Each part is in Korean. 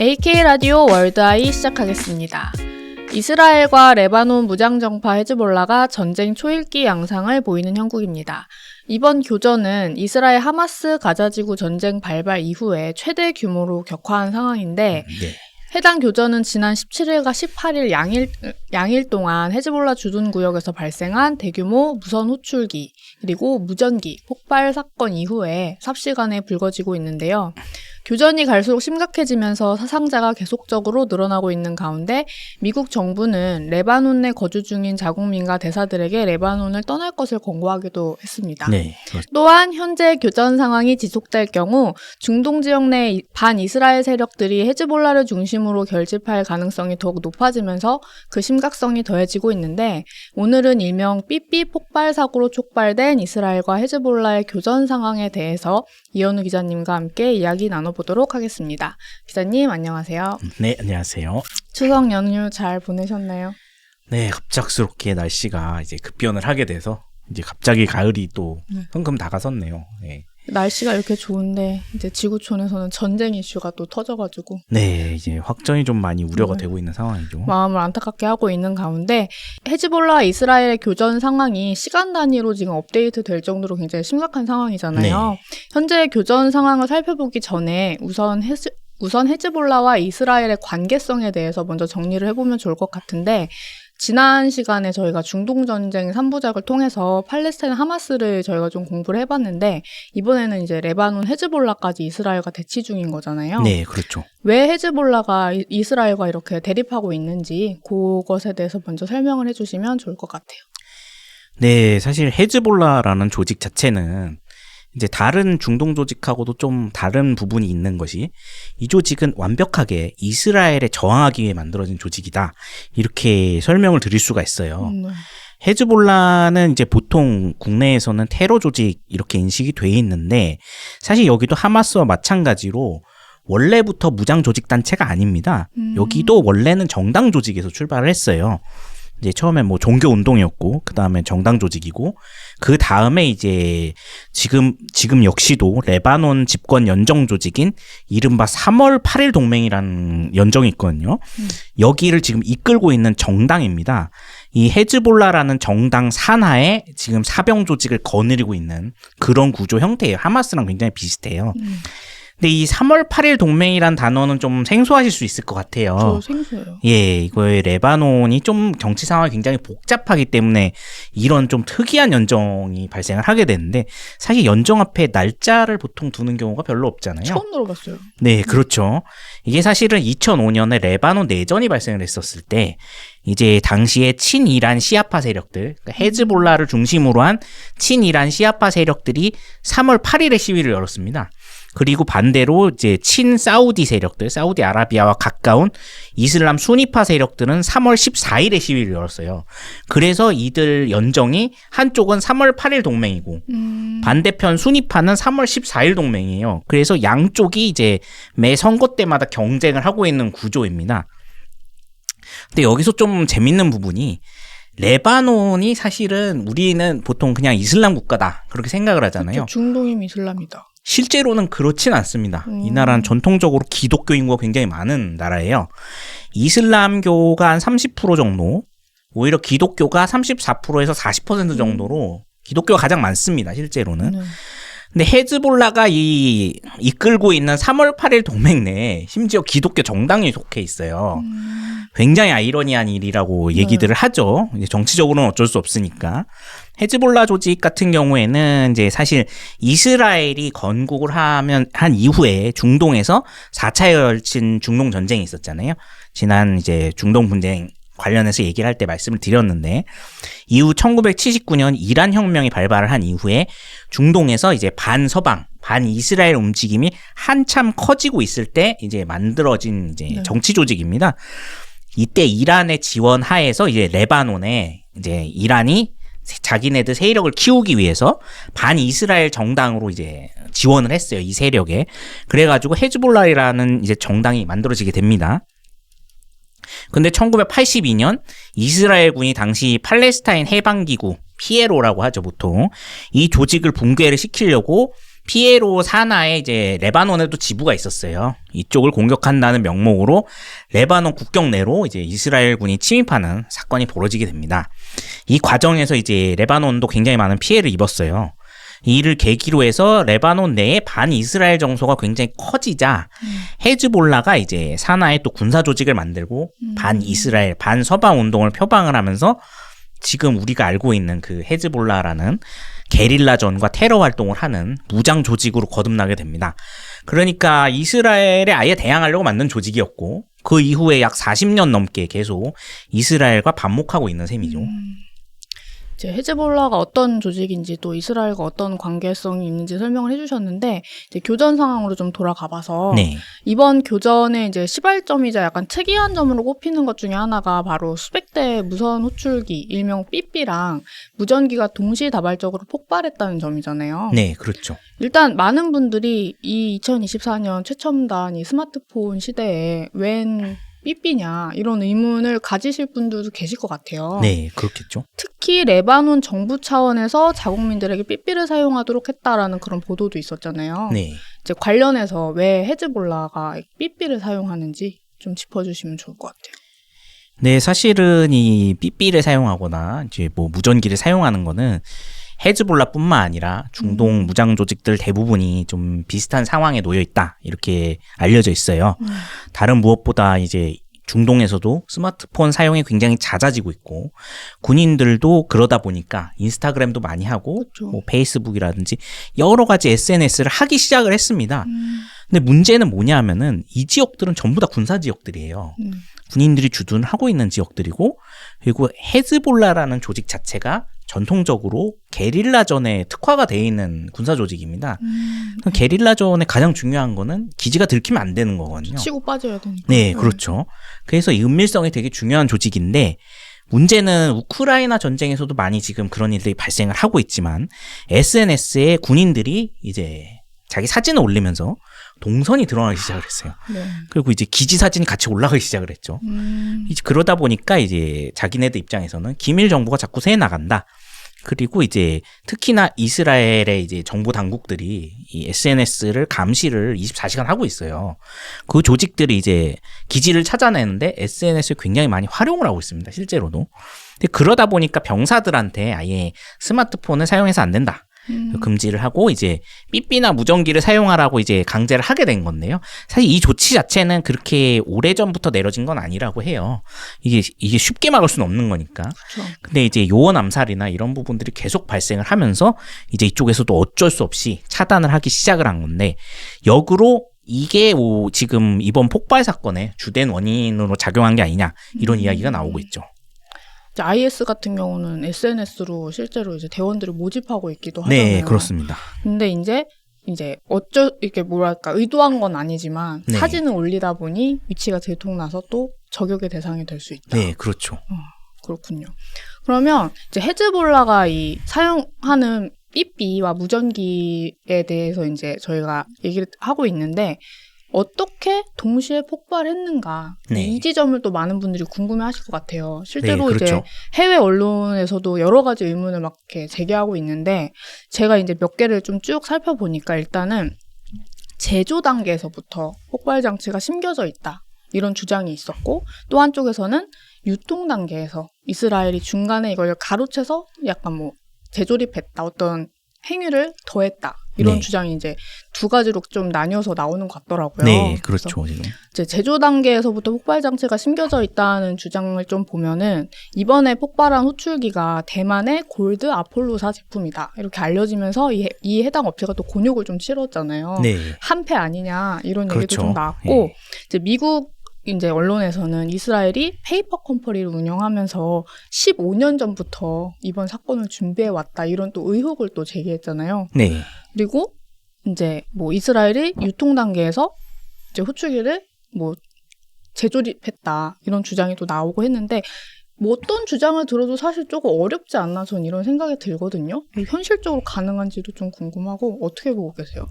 AK라디오 월드아이 시작하겠습니다. 이스라엘과 레바논 무장정파 헤즈볼라가 전쟁 초읽기 양상을 보이는 형국입니다. 이번 교전은 이스라엘 하마스 가자지구 전쟁 발발 이후에 최대 규모로 격화한 상황인데 해당 교전은 지난 17일과 18일 양일 동안 헤즈볼라 주둔 구역에서 발생한 대규모 무선 호출기 그리고 무전기 폭발 사건 이후에 삽시간에 불거지고 있는데요. 교전이 갈수록 심각해지면서 사상자가 계속적으로 늘어나고 있는 가운데 미국 정부는 레바논 내 거주 중인 자국민과 대사들에게 레바논을 떠날 것을 권고하기도 했습니다. 네. 또한 현재 교전 상황이 지속될 경우 중동 지역 내 반이스라엘 세력들이 헤즈볼라를 중심으로 결집할 가능성이 더욱 높아지면서 그 심각성이 더해지고 있는데 오늘은 일명 삐삐 폭발 사고로 촉발된 이스라엘과 헤즈볼라의 교전 상황에 대해서 이현우 기자님과 함께 이야기 나눠보도록 하겠습니다. 기자님 안녕하세요. 네, 안녕하세요. 추석 연휴 잘 보내셨나요? 네, 갑작스럽게 날씨가 이제 급변을 하게 돼서 이제 갑자기 가을이 또 흥금 다가섰네요. 네. 날씨가 이렇게 좋은데 이제 지구촌에서는 전쟁 이슈가 또 터져가지고 네, 이제 확전이 좀 많이 우려가 되고 있는 상황이죠. 마음을 안타깝게 하고 있는 가운데 헤즈볼라 이스라엘의 교전 상황이 시간 단위로 지금 업데이트 될 정도로 굉장히 심각한 상황이잖아요. 네. 현재 교전 상황을 살펴보기 전에 우선 헤즈볼라와 이스라엘의 관계성에 대해서 먼저 정리를 해보면 좋을 것 같은데 지난 시간에 저희가 중동전쟁 3부작을 통해서 팔레스타인 하마스를 저희가 좀 공부를 해봤는데 이번에는 이제 레바논 헤즈볼라까지 이스라엘과 대치 중인 거잖아요. 네, 그렇죠. 왜 헤즈볼라가 이스라엘과 이렇게 대립하고 있는지 그것에 대해서 먼저 설명을 해주시면 좋을 것 같아요. 네, 사실 헤즈볼라라는 조직 자체는 이제 다른 중동 조직하고도 좀 다른 부분이 있는 것이 이 조직은 완벽하게 이스라엘에 저항하기 위해 만들어진 조직이다. 이렇게 설명을 드릴 수가 있어요. 헤즈볼라는 이제 보통 국내에서는 테러 조직 이렇게 인식이 돼 있는데 사실 여기도 하마스와 마찬가지로 원래부터 무장 조직 단체가 아닙니다. 여기도 원래는 정당 조직에서 출발을 했어요. 이제 처음에 뭐 종교 운동이었고 그 다음에 정당 조직이고 그 다음에 이제 지금 역시도 레바논 집권 연정 조직인 이른바 3월 8일 동맹이라는 연정이 있거든요. 여기를 지금 이끌고 있는 정당입니다. 이 헤즈볼라라는 정당 산하에 지금 사병 조직을 거느리고 있는 그런 구조 형태예요. 하마스랑 굉장히 비슷해요. 근데 이 3월 8일 동맹이란 단어는 좀 생소하실 수 있을 것 같아요. 저 생소해요. 예, 이거의 레바논이 좀 정치 상황이 굉장히 복잡하기 때문에 이런 좀 특이한 연정이 발생을 하게 되는데 사실 연정 앞에 날짜를 보통 두는 경우가 별로 없잖아요. 처음 들어봤어요. 네, 그렇죠. 이게 사실은 2005년에 레바논 내전이 발생을 했었을 때 이제 당시에 친이란 시아파 세력들, 그러니까 헤즈볼라를 중심으로 한 친이란 시아파 세력들이 3월 8일에 시위를 열었습니다. 그리고 반대로 이제 친사우디 세력들, 사우디아라비아와 가까운 이슬람 수니파 세력들은 3월 14일에 시위를 열었어요. 그래서 이들 연정이 한쪽은 3월 8일 동맹이고 반대편 수니파는 3월 14일 동맹이에요. 그래서 양쪽이 이제 매 선거 때마다 경쟁을 하고 있는 구조입니다. 근데 여기서 좀 재밌는 부분이 레바논이 사실은 우리는 보통 그냥 이슬람 국가다 그렇게 생각을 하잖아요. 중동임 이슬람이다. 실제로는 그렇진 않습니다. 이 나라는 전통적으로 기독교 인구가 굉장히 많은 나라예요. 이슬람교가 한 30% 정도, 오히려 기독교가 34%에서 40% 정도로 기독교가 가장 많습니다. 실제로는. 근데 헤즈볼라가 이끌고 있는 3월 8일 동맹 내에 심지어 기독교 정당이 속해 있어요. 굉장히 아이러니한 일이라고 얘기들을 하죠. 이제 정치적으로는 어쩔 수 없으니까. 헤즈볼라 조직 같은 경우에는 이제 사실 이스라엘이 건국을 한 이후에 중동에서 4차 열친 중동 전쟁이 있었잖아요. 지난 이제 중동 분쟁 관련해서 얘기를 할 때 말씀을 드렸는데 이후 1979년 이란 혁명이 발발을 한 이후에 중동에서 이제 반서방, 반이스라엘 움직임이 한참 커지고 있을 때 이제 만들어진 이제 정치 조직입니다. 이때 이란의 지원 하에서 이제 레바논에 이제 이란이 자기네들 세력을 키우기 위해서 반이스라엘 정당으로 이제 지원을 했어요. 이 세력에. 그래가지고 헤즈볼라라는 이제 정당이 만들어지게 됩니다. 근데 1982년 이스라엘군이 당시 팔레스타인 해방기구 PLO라고 하죠 보통 이 조직을 붕괴를 시키려고 피에로 산하에 이제 레바논에도 지부가 있었어요. 이쪽을 공격한다는 명목으로 레바논 국경 내로 이제 이스라엘군이 침입하는 사건이 벌어지게 됩니다. 이 과정에서 이제 레바논도 굉장히 많은 피해를 입었어요. 이를 계기로 해서 레바논 내에 반 이스라엘 정서가 굉장히 커지자 헤즈볼라가 이제 산하에 또 군사 조직을 만들고 반 이스라엘, 반 서방 운동을 표방을 하면서 지금 우리가 알고 있는 그 헤즈볼라라는 게릴라전과 테러 활동을 하는 무장 조직으로 거듭나게 됩니다. 그러니까 이스라엘에 아예 대항하려고 만든 조직이었고 그 이후에 약 40년 넘게 계속 이스라엘과 반목하고 있는 셈이죠. 이제 헤즈볼라가 어떤 조직인지 또 이스라엘과 어떤 관계성이 있는지 설명을 해주셨는데 이제 교전 상황으로 좀 돌아가봐서 네. 이번 교전의 이제 시발점이자 약간 특이한 점으로 꼽히는 것 중에 하나가 바로 수백 대의 무선 호출기 일명 삐삐랑 무전기가 동시다발적으로 폭발했다는 점이잖아요. 네, 그렇죠. 일단 많은 분들이 이 2024년 최첨단 이 스마트폰 시대에 웬 삐삐냐 이런 의문을 가지실 분들도 계실 것 같아요. 네, 그렇겠죠. 특히 레바논 정부 차원에서 자국민들에게 삐삐를 사용하도록 했다라는 그런 보도도 있었잖아요. 네. 이제 관련해서 왜 헤즈볼라가 삐삐를 사용하는지 좀 짚어주시면 좋을 것 같아요. 네, 사실은 이 삐삐를 사용하거나 이제 뭐 무전기를 사용하는 거는 헤즈볼라뿐만 아니라 중동 무장 조직들 대부분이 좀 비슷한 상황에 놓여 있다 이렇게 알려져 있어요. 다른 무엇보다 이제 중동에서도 스마트폰 사용이 굉장히 잦아지고 있고 군인들도 그러다 보니까 인스타그램도 많이 하고 그렇죠. 뭐 페이스북이라든지 여러 가지 SNS를 하기 시작을 했습니다. 근데 문제는 뭐냐 하면은 이 지역들은 전부 다 군사 지역들이에요. 군인들이 주둔하고 있는 지역들이고 그리고 헤즈볼라라는 조직 자체가 전통적으로 게릴라전에 특화가 되어 있는 군사 조직입니다. 게릴라전에 가장 중요한 거는 기지가 들키면 안 되는 거거든요. 치고 빠져야 되니까. 네, 그렇죠. 그래서 이 은밀성이 되게 중요한 조직인데 문제는 우크라이나 전쟁에서도 많이 지금 그런 일들이 발생을 하고 있지만 SNS에 군인들이 이제 자기 사진을 올리면서 동선이 드러나기 시작을 했어요. 네. 그리고 이제 기지 사진이 같이 올라가기 시작을 했죠. 이제 그러다 보니까 이제 자기네들 입장에서는 기밀 정보가 자꾸 새 나간다. 그리고 이제 특히나 이스라엘의 이제 정보 당국들이 이 SNS를 감시를 24시간 하고 있어요. 그 조직들이 이제 기지를 찾아내는데 SNS를 굉장히 많이 활용을 하고 있습니다. 실제로도. 근데 그러다 보니까 병사들한테 아예 스마트폰을 사용해서 안 된다. 금지를 하고 이제 삐삐나 무전기를 사용하라고 이제 강제를 하게 된 건데요. 사실 이 조치 자체는 그렇게 오래전부터 내려진 건 아니라고 해요. 이게 쉽게 막을 수는 없는 거니까. 그렇죠. 근데 이제 요원 암살이나 이런 부분들이 계속 발생을 하면서 이제 이쪽에서도 어쩔 수 없이 차단을 하기 시작을 한 건데 역으로 이게 지금 이번 폭발 사건의 주된 원인으로 작용한 게 아니냐 이런 이야기가 나오고 있죠. 이제 IS 같은 경우는 SNS로 실제로 이제 대원들을 모집하고 있기도 하잖아요. 네, 그렇습니다. 근데 이제 이게 뭐랄까 의도한 건 아니지만 네. 사진을 올리다 보니 위치가 들통나서 또 저격의 대상이 될 수 있다. 네, 그렇죠. 그렇군요. 그러면 이제 헤즈볼라가 이 사용하는 삐삐와 무전기에 대해서 이제 저희가 얘기를 하고 있는데 어떻게 동시에 폭발했는가 네. 이 지점을 또 많은 분들이 궁금해하실 것 같아요. 실제로 네, 그렇죠. 이제 해외 언론에서도 여러 가지 의문을 막 이렇게 제기하고 있는데 제가 이제 몇 개를 좀 쭉 살펴보니까 일단은 제조 단계에서부터 폭발 장치가 심겨져 있다 이런 주장이 있었고 또 한쪽에서는 유통 단계에서 이스라엘이 중간에 이걸 가로채서 약간 뭐 재조립했다 어떤 행위를 더했다. 이런 네. 주장이 이제 두 가지로 좀 나뉘어서 나오는 것 같더라고요. 네, 그렇죠. 지금. 이제 제조 단계에서부터 폭발 장치가 심겨져 있다는 주장을 좀 보면은 이번에 폭발한 호출기가 대만의 골드 아폴로사 제품이다. 이렇게 알려지면서 이 해당 업체가 또 곤욕을 좀 치렀잖아요. 네. 한패 아니냐 이런 얘기도 그렇죠. 좀 나왔고 네. 이제 미국 이제 언론에서는 이스라엘이 페이퍼 컴퍼니를 운영하면서 15년 전부터 이번 사건을 준비해 왔다 이런 또 의혹을 또 제기했잖아요. 네. 그리고 이제 뭐 이스라엘이 유통 단계에서 이제 호출기를 뭐 재조립했다 이런 주장이 또 나오고 했는데 뭐 어떤 주장을 들어도 사실 조금 어렵지 않나 전 이런 생각이 들거든요. 현실적으로 가능한지도 좀 궁금하고 어떻게 보고 계세요?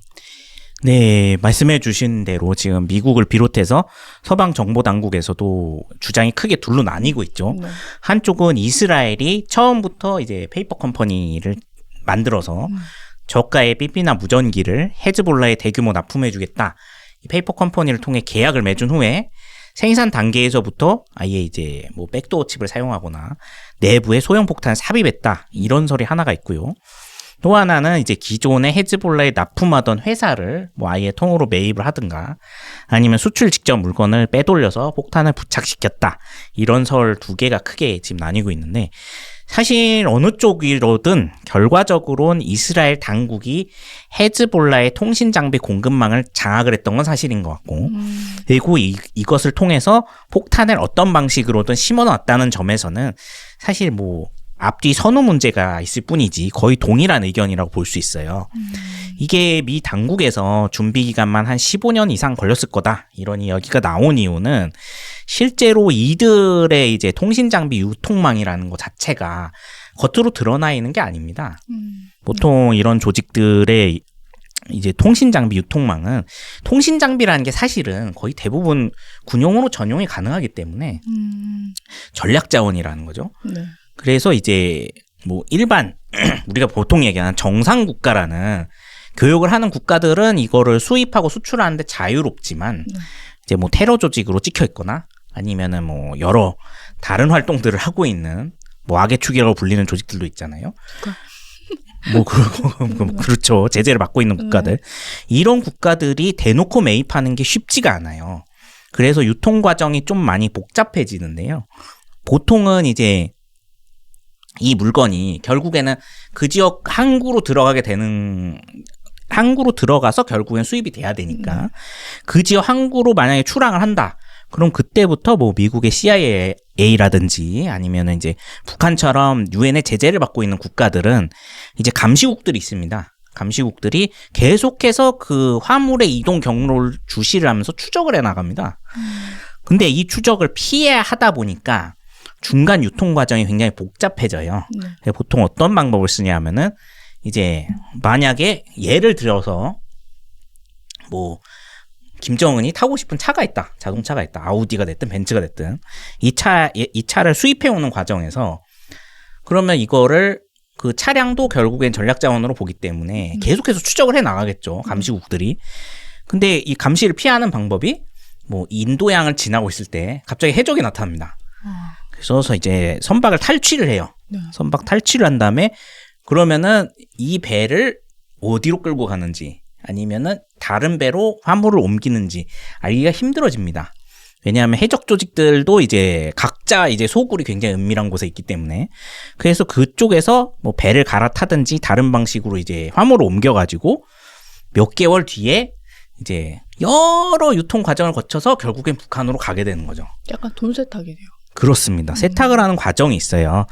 네, 말씀해 주신 대로 지금 미국을 비롯해서 서방 정보 당국에서도 주장이 크게 둘로 나뉘고 있죠. 네. 한쪽은 이스라엘이 처음부터 이제 페이퍼 컴퍼니를 만들어서 저가의 삐삐나 무전기를 헤즈볼라에 대규모 납품해주겠다. 이 페이퍼 컴퍼니를 통해 계약을 맺은 후에 생산 단계에서부터 아예 이제 뭐 백도어 칩을 사용하거나 내부에 소형 폭탄을 삽입했다. 이런 설이 하나가 있고요. 또 하나는 이제 기존의 헤즈볼라에 납품하던 회사를 뭐 아예 통으로 매입을 하든가 아니면 수출 직접 물건을 빼돌려서 폭탄을 부착시켰다. 이런 설 두 개가 크게 지금 나뉘고 있는데 사실 어느 쪽이로든 결과적으로는 이스라엘 당국이 헤즈볼라의 통신 장비 공급망을 장악을 했던 건 사실인 것 같고 그리고 이것을 통해서 폭탄을 어떤 방식으로든 심어놨다는 점에서는 사실 뭐 앞뒤 선호 문제가 있을 뿐이지 거의 동일한 의견이라고 볼 수 있어요. 이게 미 당국에서 준비 기간만 한 15년 이상 걸렸을 거다. 이런 이야기가 나온 이유는 실제로 이들의 이제 통신 장비 유통망이라는 것 자체가 겉으로 드러나 있는 게 아닙니다. 보통 이런 조직들의 이제 통신 장비 유통망은 통신 장비라는 게 사실은 거의 대부분 군용으로 전용이 가능하기 때문에 전략 자원이라는 거죠. 네. 그래서 이제 뭐 일반 우리가 보통 얘기하는 정상 국가라는 교육을 하는 국가들은 이거를 수입하고 수출하는데 자유롭지만 이제 뭐 테러 조직으로 찍혀 있거나 아니면은 뭐 여러 다른 활동들을 하고 있는 뭐 악의 축이라고 불리는 조직들도 있잖아요. 뭐 그렇죠. 제재를 받고 있는 국가들. 이런 국가들이 대놓고 매입하는 게 쉽지가 않아요. 그래서 유통 과정이 좀 많이 복잡해지는데요. 보통은 이제 이 물건이 결국에는 그 지역 항구로 들어가서 결국엔 수입이 돼야 되니까 그 지역 항구로 만약에 출항을 한다. 그럼 그때부터 뭐 미국의 CIA라든지 아니면 이제 북한처럼 유엔의 제재를 받고 있는 국가들은 이제 감시국들이 있습니다. 감시국들이 계속해서 그 화물의 이동 경로를 주시를 하면서 추적을 해 나갑니다. 근데 이 추적을 피해야 하다 보니까 중간 유통 과정이 굉장히 복잡해져요. 보통 어떤 방법을 쓰냐 하면은 이제 만약에 예를 들어서 뭐 김정은이 타고 싶은 차가 있다. 자동차가 있다. 아우디가 됐든 벤츠가 됐든 이 차를 수입해 오는 과정에서 그러면 이거를 그 차량도 결국엔 전략 자원으로 보기 때문에 계속해서 추적을 해 나가겠죠. 감시국들이. 근데 이 감시를 피하는 방법이 뭐 인도양을 지나고 있을 때 갑자기 해적이 나타납니다. 그래서 이제 선박을 탈취를 해요. 선박 탈취를 한 다음에 그러면은 이 배를 어디로 끌고 가는지 아니면은 다른 배로 화물을 옮기는지 알기가 힘들어집니다. 왜냐하면 해적 조직들도 이제 각자 이제 소굴이 굉장히 은밀한 곳에 있기 때문에 그래서 그쪽에서 뭐 배를 갈아타든지 다른 방식으로 이제 화물을 옮겨가지고 몇 개월 뒤에 이제 여러 유통 과정을 거쳐서 결국엔 북한으로 가게 되는 거죠. 약간 돈 세탁이네요. 그렇습니다. 세탁을 하는 과정이 있어요.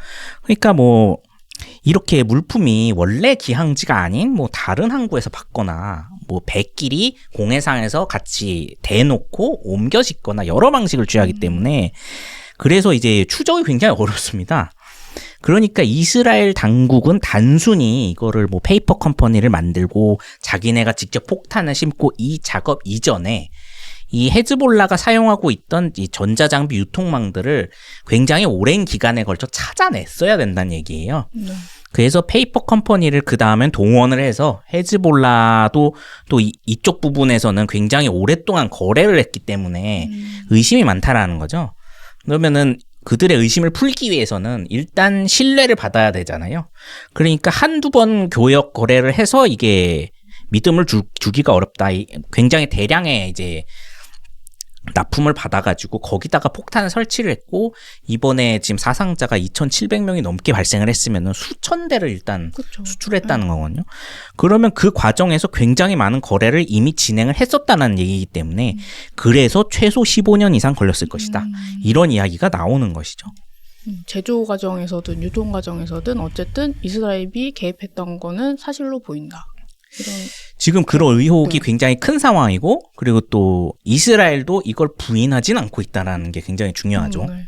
그러니까 뭐 이렇게 물품이 원래 기항지가 아닌 뭐 다른 항구에서 받거나 뭐 배끼리 공해상에서 같이 대놓고 옮겨 싣거나 여러 방식을 취하기 때문에 그래서 이제 추적이 굉장히 어렵습니다. 그러니까 이스라엘 당국은 단순히 이거를 뭐 페이퍼 컴퍼니를 만들고 자기네가 직접 폭탄을 심고 이 작업 이전에 이 헤즈볼라가 사용하고 있던 이 전자장비 유통망들을 굉장히 오랜 기간에 걸쳐 찾아냈어야 된다는 얘기예요. 그래서 페이퍼 컴퍼니를 그 다음엔 동원을 해서 헤즈볼라도 또 이쪽 부분에서는 굉장히 오랫동안 거래를 했기 때문에 의심이 많다라는 거죠. 그러면은 그들의 의심을 풀기 위해서는 일단 신뢰를 받아야 되잖아요. 그러니까 한두 번 교역 거래를 해서 이게 믿음을 주기가 어렵다. 굉장히 대량의 이제 납품을 받아가지고 거기다가 폭탄을 설치를 했고 이번에 지금 사상자가 2,700명이 넘게 발생을 했으면 수천 대를 일단 수출했다는 거거든요. 그러면 그 과정에서 굉장히 많은 거래를 이미 진행을 했었다는 얘기이기 때문에 그래서 최소 15년 이상 걸렸을 것이다. 이런 이야기가 나오는 것이죠. 제조 과정에서든 유통 과정에서든 어쨌든 이스라엘이 개입했던 거는 사실로 보인다. 지금 그런 의혹이 굉장히 큰 상황이고 그리고 또 이스라엘도 이걸 부인하진 않고 있다는 게 굉장히 중요하죠. 네.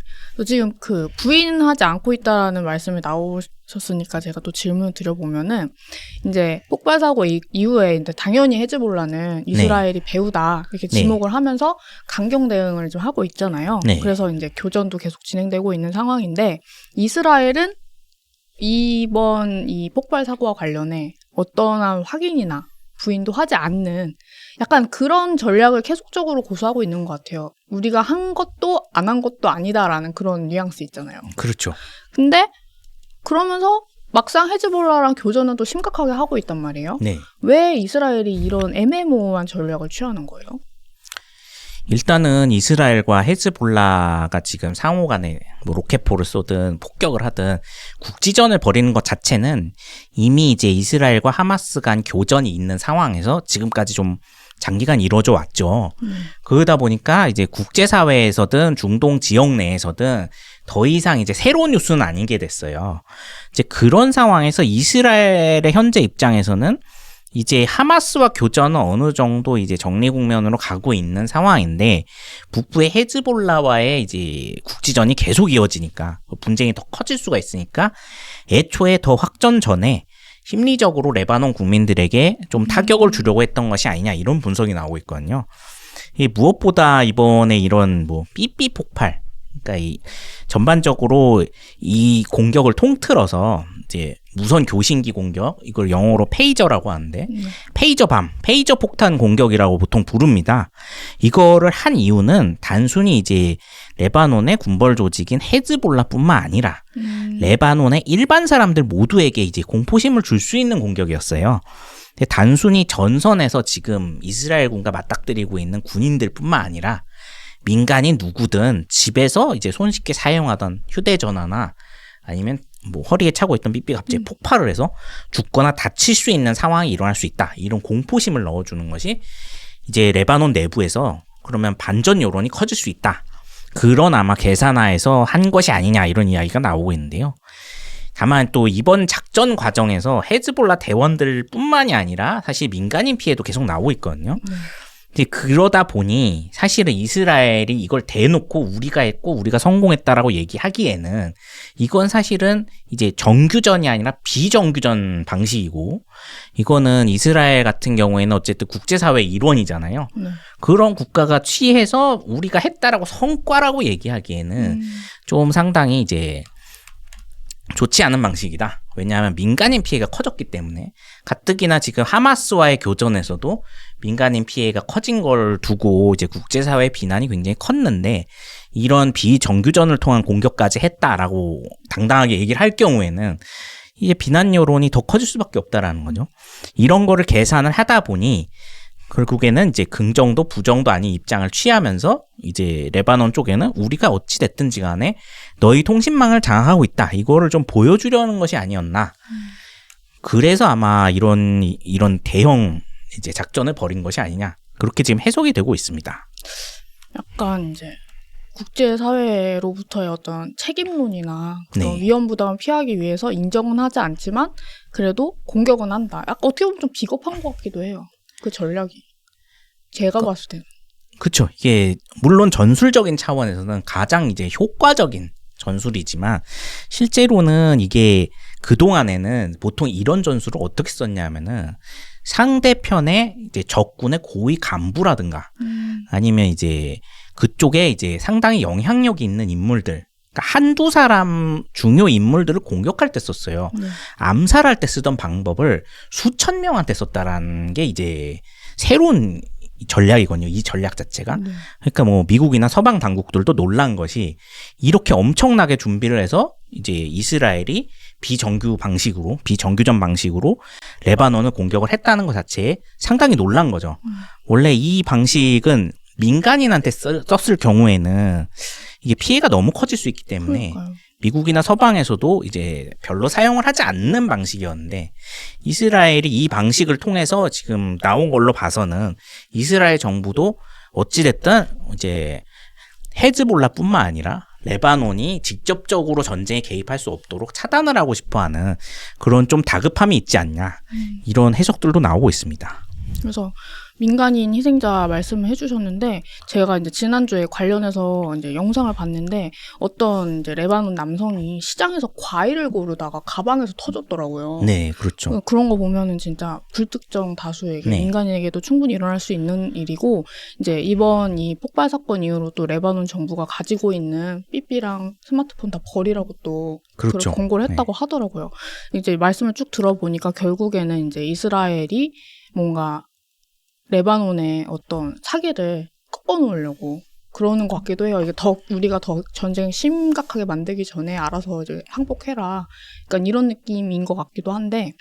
지금 그 부인하지 않고 있다라는 말씀이 나오셨으니까 제가 또 질문을 드려보면은 이제 폭발 사고 이후에 이제 당연히 헤즈볼라는 이스라엘이 배후다 이렇게 지목을 하면서 강경 대응을 좀 하고 있잖아요. 그래서 이제 교전도 계속 진행되고 있는 상황인데 이스라엘은 이번 이 폭발 사고와 관련해 어떠한 확인이나 부인도 하지 않는 약간 그런 전략을 계속적으로 고수하고 있는 것 같아요. 우리가 한 것도 안 한 것도 아니다라는 그런 뉘앙스 있잖아요. 그렇죠. 근데 그러면서 막상 헤즈볼라랑 교전은 또 심각하게 하고 있단 말이에요. 네. 왜 이스라엘이 이런 애매모호한 전략을 취하는 거예요? 일단은 이스라엘과 헤즈볼라가 지금 상호간에 뭐 로켓포를 쏘든 폭격을 하든 국지전을 벌이는 것 자체는 이미 이제 이스라엘과 하마스 간 교전이 있는 상황에서 지금까지 좀 장기간 이루어져 왔죠. 그러다 보니까 이제 국제사회에서든 중동 지역 내에서든 더 이상 이제 새로운 뉴스는 아닌 게 됐어요. 이제 그런 상황에서 이스라엘의 현재 입장에서는 이제 하마스와 교전은 어느 정도 이제 정리 국면으로 가고 있는 상황인데 북부의 헤즈볼라와의 이제 국지전이 계속 이어지니까 분쟁이 더 커질 수가 있으니까 애초에 더 확전 전에 심리적으로 레바논 국민들에게 좀 타격을 주려고 했던 것이 아니냐 이런 분석이 나오고 있거든요. 무엇보다 이번에 이런 뭐 삐삐 폭발, 그러니까 이 전반적으로 이 공격을 통틀어서 이제 무선 교신기 공격, 이걸 영어로 페이저라고 하는데 페이저 폭탄 공격이라고 보통 부릅니다. 이거를 한 이유는 단순히 이제 레바논의 군벌 조직인 헤즈볼라뿐만 아니라 레바논의 일반 사람들 모두에게 이제 공포심을 줄 수 있는 공격이었어요. 근데 단순히 전선에서 지금 이스라엘군과 맞닥뜨리고 있는 군인들뿐만 아니라 민간인 누구든 집에서 이제 손쉽게 사용하던 휴대전화나 아니면 뭐 허리에 차고 있던 삐삐가 갑자기 폭발을 해서 죽거나 다칠 수 있는 상황이 일어날 수 있다. 이런 공포심을 넣어주는 것이 이제 레바논 내부에서 그러면 반전 여론이 커질 수 있다. 그런 아마 계산하에서 한 것이 아니냐 이런 이야기가 나오고 있는데요. 다만 또 이번 작전 과정에서 헤즈볼라 대원들 뿐만이 아니라 사실 민간인 피해도 계속 나오고 있거든요. 근데 그러다 보니 사실은 이스라엘이 이걸 대놓고 우리가 했고 우리가 성공했다라고 얘기하기에는 이건 사실은 이제 정규전이 아니라 비정규전 방식이고 이거는 이스라엘 같은 경우에는 어쨌든 국제사회 일원이잖아요. 그런 국가가 취해서 우리가 했다라고 성과라고 얘기하기에는 좀 상당히 이제 좋지 않은 방식이다. 왜냐하면 민간인 피해가 커졌기 때문에 가뜩이나 지금 하마스와의 교전에서도 민간인 피해가 커진 걸 두고 이제 국제사회의 비난이 굉장히 컸는데 이런 비정규전을 통한 공격까지 했다라고 당당하게 얘기를 할 경우에는 이게 비난 여론이 더 커질 수밖에 없다라는 거죠. 이런 거를 계산을 하다 보니 결국에는 이제 긍정도 부정도 아닌 입장을 취하면서 이제 레바논 쪽에는 우리가 어찌 됐든지 간에 너희 통신망을 장악하고 있다. 이거를 좀 보여주려는 것이 아니었나. 그래서 아마 이런 대형 이제 작전을 벌인 것이 아니냐. 그렇게 지금 해석이 되고 있습니다. 약간 이제 국제사회로부터의 어떤 책임론이나 그런 네. 위험 부담을 피하기 위해서 인정은 하지 않지만 그래도 공격은 한다. 약간 어떻게 보면 좀 비겁한 것 같기도 해요. 그 전략이. 제가 봤을 때는. 그렇죠. 이게 물론 전술적인 차원에서는 가장 이제 효과적인 전술이지만 실제로는 이게 그동안에는 보통 이런 전술을 어떻게 썼냐면은 상대편의 이제 적군의 고위 간부라든가 아니면 이제 그쪽에 이제 상당히 영향력이 있는 인물들, 그러니까 한두 사람 중요 인물들을 공격할 때 썼어요. 암살할 때 쓰던 방법을 수천 명한테 썼다라는 게 이제 새로운 전략이거든요. 이 전략 자체가. 그러니까 뭐 미국이나 서방 당국들도 놀란 것이 이렇게 엄청나게 준비를 해서 이제 이스라엘이 비정규전 방식으로 레바논을 공격을 했다는 것 자체에 상당히 놀란 거죠. 원래 이 방식은 민간인한테 썼을 경우에는 이게 피해가 너무 커질 수 있기 때문에 그러니까요. 미국이나 서방에서도 이제 별로 사용을 하지 않는 방식이었는데 이스라엘이 이 방식을 통해서 지금 나온 걸로 봐서는 이스라엘 정부도 어찌됐든 이제 헤즈볼라뿐만 아니라 레바논이 직접적으로 전쟁에 개입할 수 없도록 차단을 하고 싶어하는 그런 좀 다급함이 있지 않냐 이런 해석들도 나오고 있습니다. 그래서 민간인 희생자 말씀을 해주셨는데 제가 이제 지난주에 관련해서 이제 영상을 봤는데 어떤 이제 레바논 남성이 시장에서 과일을 고르다가 가방에서 터졌더라고요. 네, 그렇죠. 그런 거 보면은 진짜 불특정 다수에게 네. 민간인에게도 충분히 일어날 수 있는 일이고 이제 이번 이 폭발 사건 이후로 또 레바논 정부가 가지고 있는 삐삐랑 스마트폰 다 버리라고 또 그렇죠. 그런 공고를 했다고 하더라고요. 이제 말씀을 쭉 들어보니까 결국에는 이제 이스라엘이 뭔가 레바논의 어떤 사기를 꺾어놓으려고 그러는 것 같기도 해요. 이게 우리가 더 전쟁 심각하게 만들기 전에 알아서 이제 항복해라. 그러니까 이런 느낌인 것 같기도 한데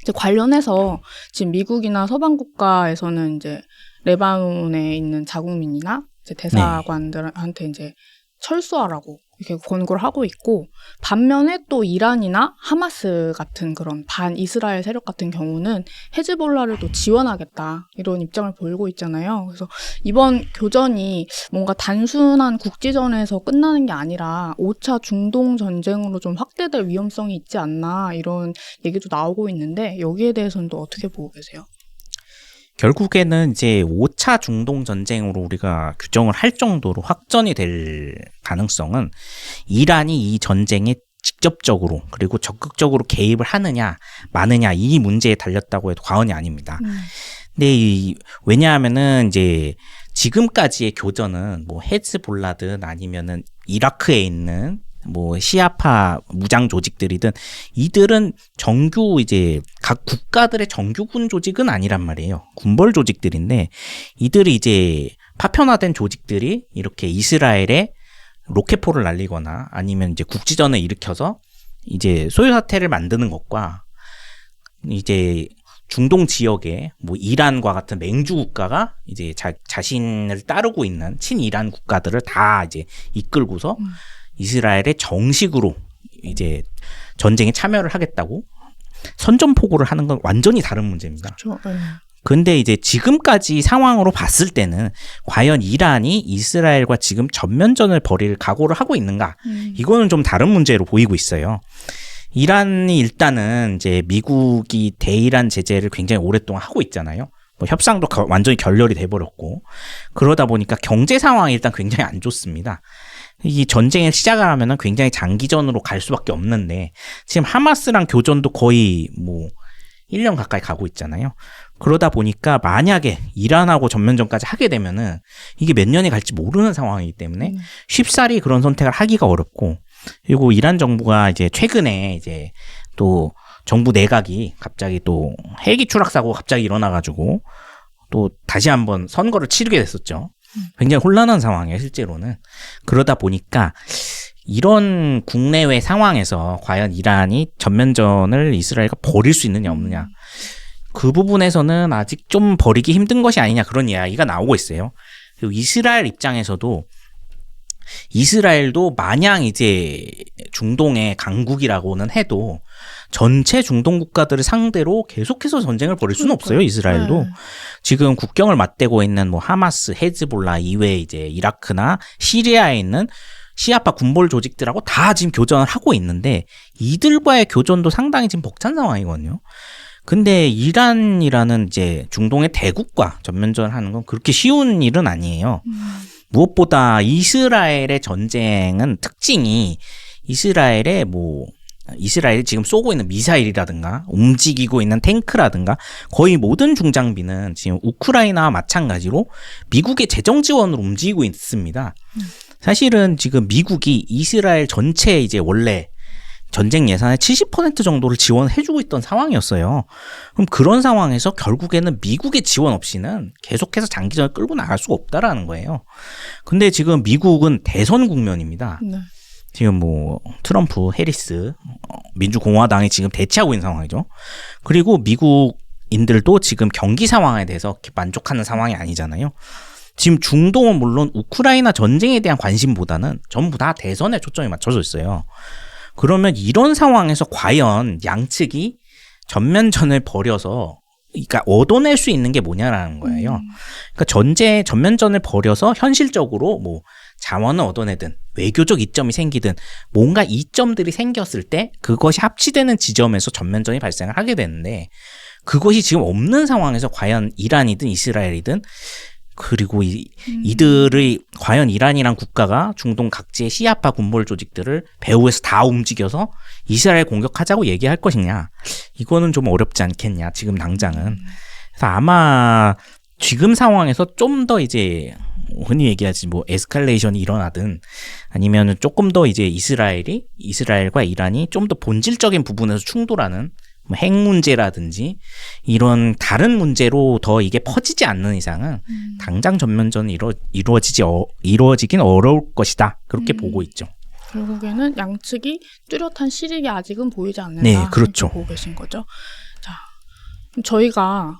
이제 관련해서 지금 미국이나 서방 국가에서는 이제 레바논에 있는 자국민이나 이제 대사관들한테 이제 철수하라고 이렇게 권고를 하고 있고 반면에 또 이란이나 하마스 같은 그런 반이스라엘 세력 같은 경우는 헤즈볼라를 또 지원하겠다 이런 입장을 보이고 있잖아요. 그래서 이번 교전이 뭔가 단순한 국지전에서 끝나는 게 아니라 5차 중동 전쟁으로 좀 확대될 위험성이 있지 않나 이런 얘기도 나오고 있는데 여기에 대해서는 또 어떻게 보고 계세요? 결국에는 이제 5차 중동 전쟁으로 우리가 규정을 할 정도로 확전이 될 가능성은 이란이 이 전쟁에 직접적으로 그리고 적극적으로 개입을 하느냐 마느냐 이 문제에 달렸다고 해도 과언이 아닙니다. 근데 왜냐하면은 이제 지금까지의 교전은 뭐 헤즈볼라든 아니면은 이라크에 있는 뭐 시아파 무장 조직들이든 이들은 정규 이제 각 국가들의 정규군 조직은 아니란 말이에요. 군벌 조직들인데 이들이 이제 파편화된 조직들이 이렇게 이스라엘에 로켓포를 날리거나 아니면 이제 국지전을 일으켜서 이제 소요 사태를 만드는 것과 이제 중동 지역에 뭐 이란과 같은 맹주 국가가 이제 자신을 따르고 있는 친이란 국가들을 다 이제 이끌고서 이스라엘에 정식으로 이제 전쟁에 참여를 하겠다고 선전포고를 하는 건 완전히 다른 문제입니다. 그렇죠. 근데 이제 지금까지 상황으로 봤을 때는 과연 이란이 이스라엘과 지금 전면전을 벌일 각오를 하고 있는가? 이거는 좀 다른 문제로 보이고 있어요. 이란이 일단은 이제 미국이 대이란 제재를 굉장히 오랫동안 하고 있잖아요. 뭐 협상도 완전히 결렬이 돼버렸고 그러다 보니까 경제 상황이 일단 굉장히 안 좋습니다. 이 전쟁을 시작을 하면은 굉장히 장기전으로 갈 수밖에 없는데 지금 하마스랑 교전도 거의 뭐 1년 가까이 가고 있잖아요. 그러다 보니까 만약에 이란하고 전면전까지 하게 되면은 이게 몇 년이 갈지 모르는 상황이기 때문에 쉽사리 그런 선택을 하기가 어렵고 그리고 이란 정부가 이제 최근에 이제 또 정부 내각이 갑자기 또 헬기 추락 사고가 갑자기 일어나가지고 또 다시 한번 선거를 치르게 됐었죠. 굉장히 혼란한 상황이에요, 실제로는. 그러다 보니까 이런 국내외 상황에서 과연 이란이 전면전을 이스라엘과 벌일 수 있느냐 없느냐 그 부분에서는 아직 좀 벌이기 힘든 것이 아니냐 그런 이야기가 나오고 있어요. 그리고 이스라엘 입장에서도 이스라엘도 마냥 이제 중동의 강국이라고는 해도 전체 중동 국가들을 상대로 계속해서 전쟁을 벌일 수는 없어요. 이스라엘도. 지금 국경을 맞대고 있는 뭐 하마스, 헤즈볼라 이외에 이제 이라크나 시리아에 있는 시아파 군벌 조직들하고 다 지금 교전을 하고 있는데 이들과의 교전도 상당히 지금 벅찬 상황이거든요. 근데 이란이라는 이제 중동의 대국과 전면전을 하는 건 그렇게 쉬운 일은 아니에요. 무엇보다 이스라엘의 전쟁은 특징이 이스라엘이 지금 쏘고 있는 미사일이라든가 움직이고 있는 탱크라든가 거의 모든 중장비는 지금 우크라이나와 마찬가지로 미국의 재정 지원으로 움직이고 있습니다. 사실은 지금 미국이 이스라엘 전체 이제 원래 전쟁 예산의 70% 정도를 지원해주고 있던 상황이었어요. 그럼 그런 상황에서 결국에는 미국의 지원 없이는 계속해서 장기전을 끌고 나갈 수가 없다라는 거예요. 근데 지금 미국은 대선 국면입니다. 네. 지금 뭐 트럼프, 해리스, 민주공화당이 지금 대치하고 있는 상황이죠. 그리고 미국인들도 지금 경기 상황에 대해서 만족하는 상황이 아니잖아요. 지금 중동은 물론 우크라이나 전쟁에 대한 관심보다는 전부 다 대선에 초점이 맞춰져 있어요. 그러면 이런 상황에서 과연 양측이 전면전을 벌여서 그러니까 얻어낼 수 있는 게 뭐냐라는 거예요. 그러니까 전면전을 벌여서 현실적으로 뭐 자원을 얻어내든 외교적 이점이 생기든 뭔가 이점들이 생겼을 때 그것이 합치되는 지점에서 전면전이 발생을 하게 되는데 그것이 지금 없는 상황에서 과연 이란이든 이스라엘이든 그리고 이들의 과연 이란이란 국가가 중동 각지의 시아파 군벌 조직들을 배후에서 다 움직여서 이스라엘 공격하자고 얘기할 것이냐. 이거는 좀 어렵지 않겠냐. 지금 당장은. 그래서 아마 지금 상황에서 좀 더 이제 흔히 얘기하지 뭐 에스컬레이션이 일어나든 아니면 조금 더 이제 이스라엘과 이란이 좀 더 본질적인 부분에서 충돌하는 뭐 핵 문제라든지 이런 다른 문제로 더 이게 퍼지지 않는 이상은 당장 전면전이 이루어지긴 어려울 것이다. 그렇게 보고 있죠. 결국에는 양측이 뚜렷한 실익이 아직은 보이지 않는다. 네, 그렇죠. 보고 계신 거죠. 자, 그럼 저희가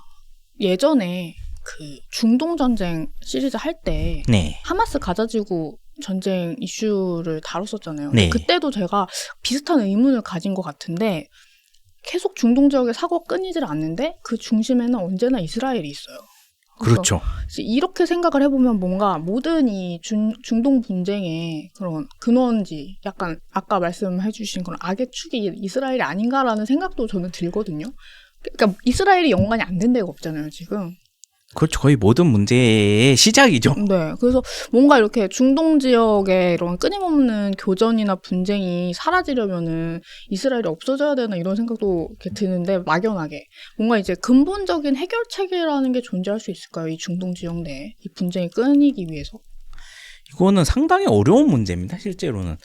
예전에 그 중동 전쟁 시리즈 할 때 네. 하마스 가자지구 전쟁 이슈를 다뤘었잖아요. 네. 그때도 제가 비슷한 의문을 가진 것 같은데 계속 중동 지역의 사고가 끊이질 않는데 그 중심에는 언제나 이스라엘이 있어요. 그렇죠. 이렇게 생각을 해보면 뭔가 모든 이 중동 분쟁의 그런 근원지 약간 아까 말씀해주신 그런 악의 축이 이스라엘이 아닌가라는 생각도 저는 들거든요. 그러니까 이스라엘이 연관이 안 된 데가 없잖아요, 지금. 그렇죠. 거의 모든 문제의 시작이죠. 네. 그래서 뭔가 이렇게 중동 지역의 이런 끊임없는 교전이나 분쟁이 사라지려면은 이스라엘이 없어져야 되나 이런 생각도 이렇게 드는데 막연하게 뭔가 이제 근본적인 해결책이라는 게 존재할 수 있을까요? 이 중동 지역 내에 이 분쟁이 끊이기 위해서? 이거는 상당히 어려운 문제입니다. 실제로는.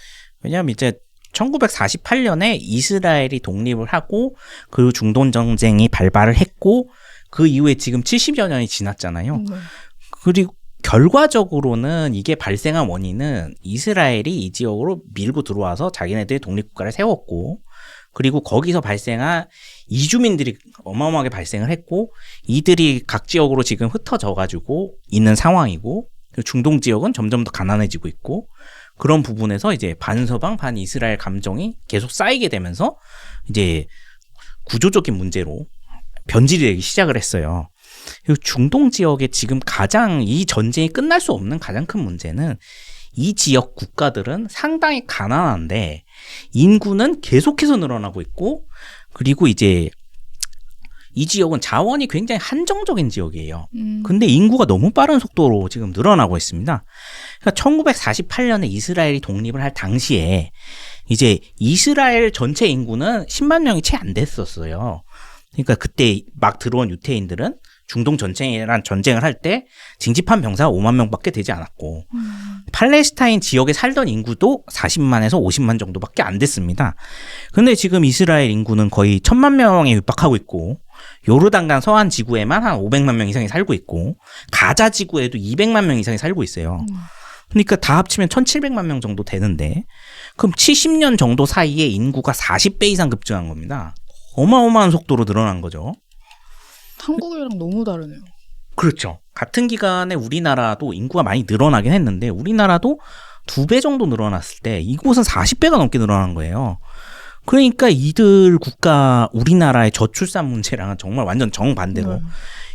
왜냐하면 이제 1948년에 이스라엘이 독립을 하고 그 중동 전쟁이 발발을 했고 그 이후에 지금 70여 년이 지났잖아요. 그리고 결과적으로는 이게 발생한 원인은 이스라엘이 이 지역으로 밀고 들어와서 자기네들이 독립국가를 세웠고 그리고 거기서 발생한 이주민들이 어마어마하게 발생을 했고 이들이 각 지역으로 지금 흩어져가지고 있는 상황이고 중동 지역은 점점 더 가난해지고 있고 그런 부분에서 이제 반서방 반이스라엘 감정이 계속 쌓이게 되면서 이제 구조적인 문제로 변질이 되기 시작을 했어요. 그리고 중동 지역에 지금 가장 이 전쟁이 끝날 수 없는 가장 큰 문제는 이 지역 국가들은 상당히 가난한데 인구는 계속해서 늘어나고 있고 그리고 이제 이 지역은 자원이 굉장히 한정적인 지역이에요. 근데 인구가 너무 빠른 속도로 지금 늘어나고 있습니다. 그러니까 1948년에 이스라엘이 독립을 할 당시에 이제 이스라엘 전체 인구는 10만 명이 채 안 됐었어요. 그러니까 그때 막 들어온 유태인들은 중동 전쟁을 할 때 징집한 병사가 5만 명밖에 되지 않았고 팔레스타인 지역에 살던 인구도 40만에서 50만 정도밖에 안 됐습니다. 근데 지금 이스라엘 인구는 거의 1000만 명에 육박하고 있고 요르단강 서안 지구에만 한 500만 명 이상이 살고 있고 가자 지구에도 200만 명 이상이 살고 있어요. 그러니까 다 합치면 1700만 명 정도 되는데 그럼 70년 정도 사이에 인구가 40배 이상 급증한 겁니다. 어마어마한 속도로 늘어난 거죠. 한국이랑 너무 다르네요. 그렇죠. 같은 기간에 우리나라도 인구가 많이 늘어나긴 했는데 우리나라도 2배 정도 늘어났을 때 이곳은 40배가 넘게 늘어난 거예요. 그러니까 이들 국가 우리나라의 저출산 문제랑은 정말 완전 정반대로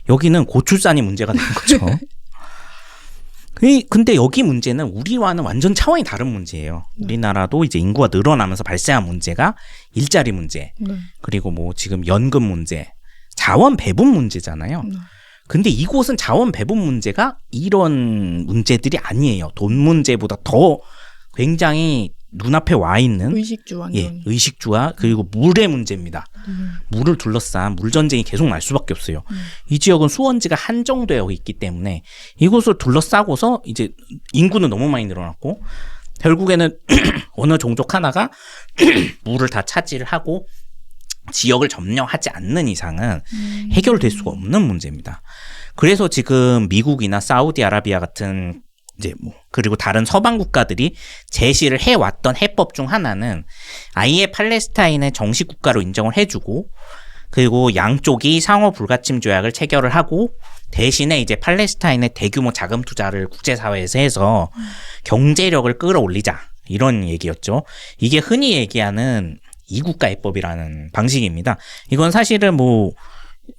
여기는 고출산이 문제가 되는 거죠. 근데 여기 문제는 우리와는 완전 차원이 다른 문제예요. 우리나라도 이제 인구가 늘어나면서 발생한 문제가 일자리 문제, 그리고 뭐 지금 연금 문제, 자원 배분 문제잖아요. 근데 이곳은 자원 배분 문제가 이런 문제들이 아니에요. 돈 문제보다 더 굉장히 눈앞에 와 있는 의식주와 그리고 물의 문제입니다. 물을 둘러싼 물 전쟁이 계속 날 수밖에 없어요. 이 지역은 수원지가 한정되어 있기 때문에 이곳을 둘러싸고서 이제 인구는 너무 많이 늘어났고 결국에는 어느 종족 하나가 물을 다 차지를 하고 지역을 점령하지 않는 이상은 해결될 수가 없는 문제입니다. 그래서 지금 미국이나 사우디아라비아 같은 이제 뭐 그리고 다른 서방 국가들이 제시를 해왔던 해법 중 하나는 아예 팔레스타인을 정식 국가로 인정을 해주고 그리고 양쪽이 상호 불가침 조약을 체결을 하고 대신에 이제 팔레스타인의 대규모 자금 투자를 국제사회에서 해서 경제력을 끌어올리자 이런 얘기였죠. 이게 흔히 얘기하는 이국가 해법이라는 방식입니다. 이건 사실은 뭐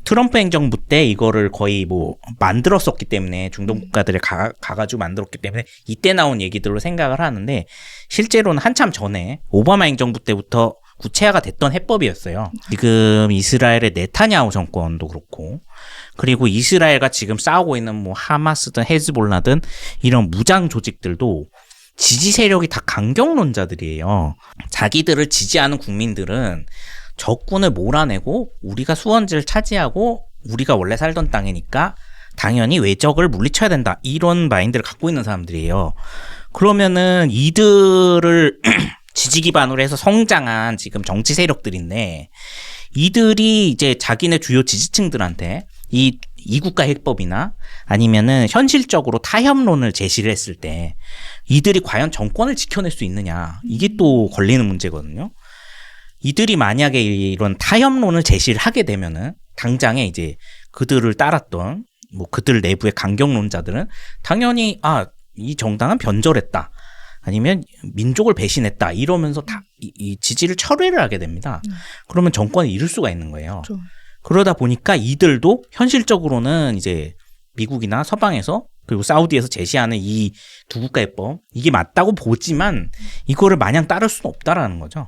트럼프 행정부 때 이거를 거의 뭐 만들었었기 때문에 중동 국가들을 가가지고 만들었기 때문에 이때 나온 얘기들로 생각을 하는데 실제로는 한참 전에 오바마 행정부 때부터 구체화가 됐던 해법이었어요. 지금 이스라엘의 네타냐후 정권도 그렇고, 그리고 이스라엘과 지금 싸우고 있는 뭐 하마스든 헤즈볼라든 이런 무장 조직들도 지지 세력이 다 강경론자들이에요. 자기들을 지지하는 국민들은 적군을 몰아내고 우리가 수원지를 차지하고 우리가 원래 살던 땅이니까 당연히 외적을 물리쳐야 된다. 이런 마인드를 갖고 있는 사람들이에요. 그러면은 이들을 지지 기반으로 해서 성장한 지금 정치 세력들인데 이들이 이제 자기네 주요 지지층들한테 이 국가 해법이나 아니면은 현실적으로 타협론을 제시를 했을 때 이들이 과연 정권을 지켜낼 수 있느냐, 이게 또 걸리는 문제거든요. 이들이 만약에 이런 타협론을 제시를 하게 되면은 당장에 이제 그들을 따랐던 뭐 그들 내부의 강경론자들은 당연히 이 정당은 변절했다, 아니면 민족을 배신했다 이러면서 다 이 지지를 철회를 하게 됩니다. 그러면 정권을 잃을 수가 있는 거예요. 그렇죠. 그러다 보니까 이들도 현실적으로는 이제 미국이나 서방에서 그리고 사우디에서 제시하는 이 두 국가 해법, 이게 맞다고 보지만 이거를 마냥 따를 수는 없다라는 거죠.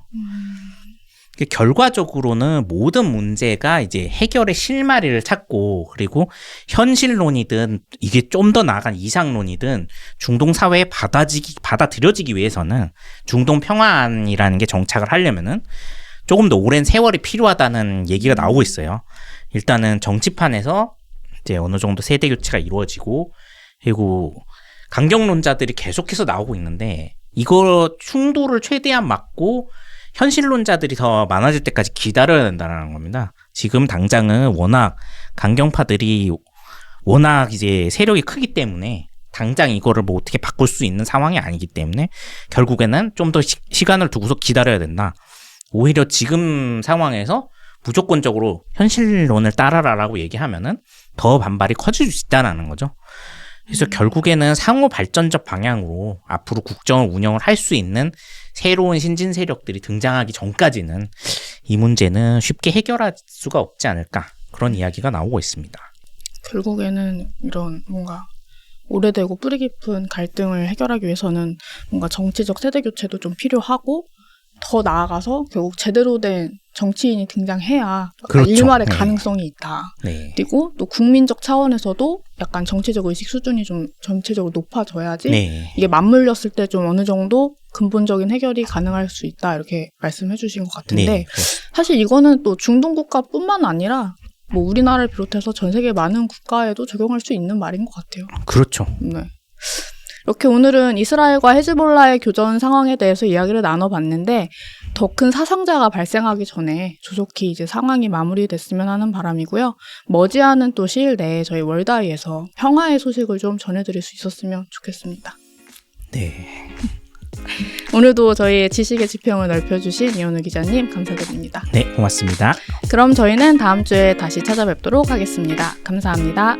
결과적으로는 모든 문제가 이제 해결의 실마리를 찾고, 그리고 현실론이든 이게 좀 더 나아간 이상론이든 중동 사회에 받아들여지기 위해서는 중동 평화안이라는 게 정착을 하려면은 조금 더 오랜 세월이 필요하다는 얘기가 나오고 있어요. 일단은 정치판에서 이제 어느 정도 세대 교체가 이루어지고, 그리고 강경론자들이 계속해서 나오고 있는데 이거 충돌을 최대한 막고 현실론자들이 더 많아질 때까지 기다려야 된다는 겁니다. 지금 당장은 워낙 강경파들이 워낙 이제 세력이 크기 때문에 당장 이거를 뭐 어떻게 바꿀 수 있는 상황이 아니기 때문에 결국에는 좀 더 시간을 두고서 기다려야 된다. 오히려 지금 상황에서 무조건적으로 현실론을 따라라라고 얘기하면은 더 반발이 커질 수 있다는 거죠. 그래서 결국에는 상호 발전적 방향으로 앞으로 국정을 운영을 할 수 있는 새로운 신진 세력들이 등장하기 전까지는 이 문제는 쉽게 해결할 수가 없지 않을까, 그런 이야기가 나오고 있습니다. 결국에는 이런 뭔가 오래되고 뿌리 깊은 갈등을 해결하기 위해서는 뭔가 정치적 세대 교체도 좀 필요하고, 더 나아가서 결국 제대로 된 정치인이 등장해야 그렇죠. 일말의 네. 가능성이 있다. 네. 그리고 또 국민적 차원에서도 약간 정치적 의식 수준이 좀 전체적으로 높아져야지 네. 이게 맞물렸을 때 좀 어느 정도 근본적인 해결이 가능할 수 있다, 이렇게 말씀해 주신 것 같은데, 네. 사실 이거는 또 중동 국가뿐만 아니라 뭐 우리나라를 비롯해서 전 세계 많은 국가에도 적용할 수 있는 말인 것 같아요. 그렇죠. 네. 이렇게 오늘은 이스라엘과 헤즈볼라의 교전 상황에 대해서 이야기를 나눠봤는데, 더 큰 사상자가 발생하기 전에 조속히 이제 상황이 마무리됐으면 하는 바람이고요. 머지않은 또 시일 내에 저희 월다이에서 평화의 소식을 좀 전해드릴 수 있었으면 좋겠습니다. 네. 오늘도 저희의 지식의 지평을 넓혀주신 이현우 기자님 감사드립니다. 네, 고맙습니다. 그럼 저희는 다음 주에 다시 찾아뵙도록 하겠습니다. 감사합니다.